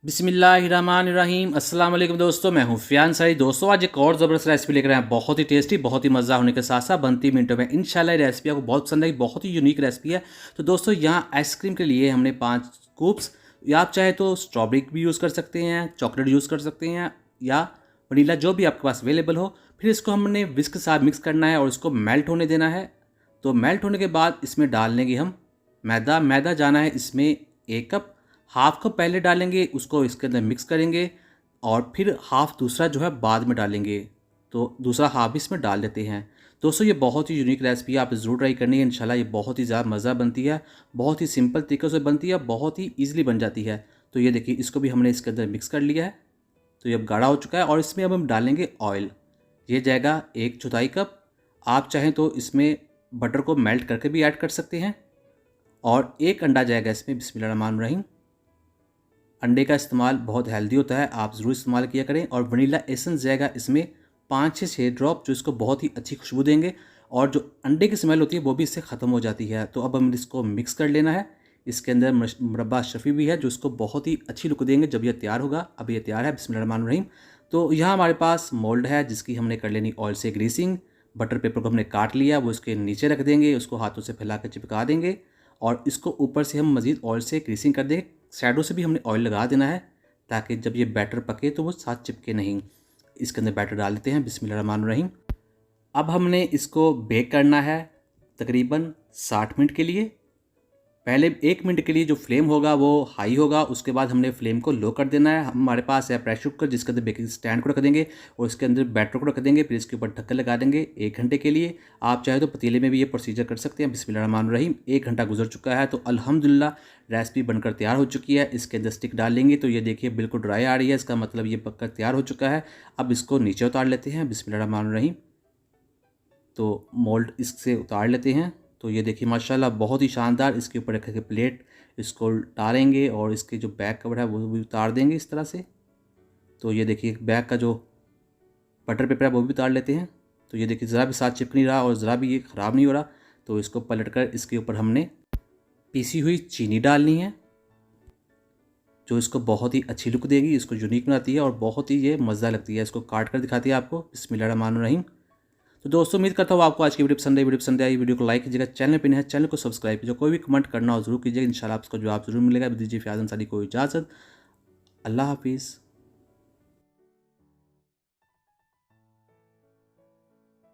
बिस्मिल्लाहिर्रहमानिर्रहीम। अस्सलाम वालेकुम दोस्तों, मैं हूं फ़ियाज़ अंसारी। दोस्तों आज एक और ज़बरदस्त रेसिपी लेकर आए हैं, बहुत ही टेस्टी, बहुत ही मज़ा होने के साथ साथ बनती मिनटों में। इंशाल्लाह ये रेसिपी आपको बहुत पसंद आएगी, बहुत ही यूनिक रेसिपी है। तो दोस्तों यहाँ आइसक्रीम के लिए हमने 5 स्कूप्स, या आप चाहे तो स्ट्रॉबेरी भी यूज़ कर सकते हैं, चॉकलेट यूज़ कर सकते हैं, या वनीला, जो भी आपके पास अवेलेबल हो। फिर इसको हमने विस्क के साथ मिक्स करना है और इसको मेल्ट होने देना है। तो मेल्ट होने के बाद इसमें डाल लेंगे हम मैदा। मैदा जाना है इसमें 1 कप। हाफ कप पहले डालेंगे, उसको इसके अंदर मिक्स करेंगे और फिर हाफ दूसरा जो है बाद में डालेंगे। तो दूसरा हाफ भी इसमें डाल देते हैं। दोस्तों ये बहुत ही यूनिक रेसिपी है, आप ज़रूर ट्राई करनी है। इंशाल्लाह ये बहुत ही ज़्यादा मज़ा बनती है, बहुत ही सिंपल तरीक़े से बनती है, बहुत ही ईज़िली बन जाती है। तो ये देखिए, इसको भी हमने इसके अंदर मिक्स कर लिया है। तो ये अब गाढ़ा हो चुका है और इसमें अब हम डालेंगे ऑयल। ये जाएगा 1/4 कप। आप चाहें तो इसमें बटर को मेल्ट करके भी ऐड कर सकते हैं। और 1 अंडा जाएगा इसमें। बिस्मिल्लाहिर्रहमानिर्रहीम। अंडे का इस्तेमाल बहुत हेल्दी होता है, आप ज़रूर इस्तेमाल किया करें। और वनीला एसेंस जाएगा इसमें 5 से 6 ड्रॉप, जो इसको बहुत ही अच्छी खुशबू देंगे और जो अंडे की स्मेल होती है वो भी इससे ख़त्म हो जाती है। तो अब हमें इसको मिक्स कर लेना है। इसके अंदर मुरब्बा शफ़ी भी है, जो इसको बहुत ही अच्छी लुक देंगे जब यह तैयार होगा। अब ये तैयार है। बिस्मिल्लाहिर्रहमानिर्रहीम। तो यहाँ हमारे पास मोल्ड है, जिसकी हमने कर लेनी ऑयल से ग्रीसिंग। बटर पेपर को हमने काट लिया, वो इसके नीचे रख देंगे, उसको हाथों से फैला कर चिपका देंगे और इसको ऊपर से हम मज़ीद ऑयल से ग्रीसिंग कर देंगे। साइडों से भी हमने ऑयल लगा देना है, ताकि जब ये बैटर पके तो वो साथ चिपके नहीं। इसके अंदर बैटर डाल देते हैं। बिस्मिल्लाहिर्रहमानिर्रहीम। अब हमने इसको बेक करना है तकरीबन 60 मिनट के लिए। पहले 1 मिनट के लिए जो फ्लेम होगा वो हाई होगा, उसके बाद हमने फ्लेम को लो कर देना है। हमारे पास है प्रेशर कुकर, जिसके अंदर बेकिंग स्टैंड को रख देंगे और इसके अंदर बैटर को रख देंगे। फिर इसके ऊपर ढक्कन लगा देंगे 1 घंटे के लिए। आप चाहे तो पतीले में भी ये प्रोसीजर कर सकते हैं। बिस्मिल्लाहिर्रहमानिर्रहीम। 1 घंटा गुजर चुका है, तो अल्हम्दुलिल्लाह रेसिपी बनकर तैयार हो चुकी है। इसके अंदर स्टिक डाल लेंगे तो ये देखिए बिल्कुल ड्राई आ रही है, इसका मतलब ये पककर तैयार हो चुका है। अब इसको नीचे उतार लेते हैं। बिस्मिल्लाहिर्रहमानिर्रहीम। तो मोल्ड इससे उतार लेते हैं। तो ये देखिए माशाल्लाह बहुत ही शानदार। इसके ऊपर रख के प्लेट इसको उतारेंगे और इसके जो बैक कवर है वो भी उतार देंगे इस तरह से। तो ये देखिए बैक का जो बटर पेपर है वो भी उतार लेते हैं। तो ये देखिए ज़रा भी साथ चिपक नहीं रहा और ज़रा भी ये ख़राब नहीं हो रहा। तो इसको पलट कर इसके ऊपर हमने पीसी हुई चीनी डालनी है, जो इसको बहुत ही अच्छी लुक देगी, इसको यूनिक बनाती है और बहुत ही ये मज़ेदार लगती है। इसको काट कर दिखाती है आपको। बिस्मिल्लाहिर्रहमानिर्रहीम। तो दोस्तों उम्मीद करता हूँ आपको आज की वीडियो पसंद आई। वीडियो को लाइक कीजिएगा, चैनल पे नए हैं चैनल को सब्सक्राइब कीजिए, कोई भी कमेंट करना हो जरूर कीजिएगा। इंशाल्लाह आपको जवाब जरूर मिलेगा। दीजिए फ़ियाज़ अंसारी को इजाज़त। अल्लाह हाफिज़।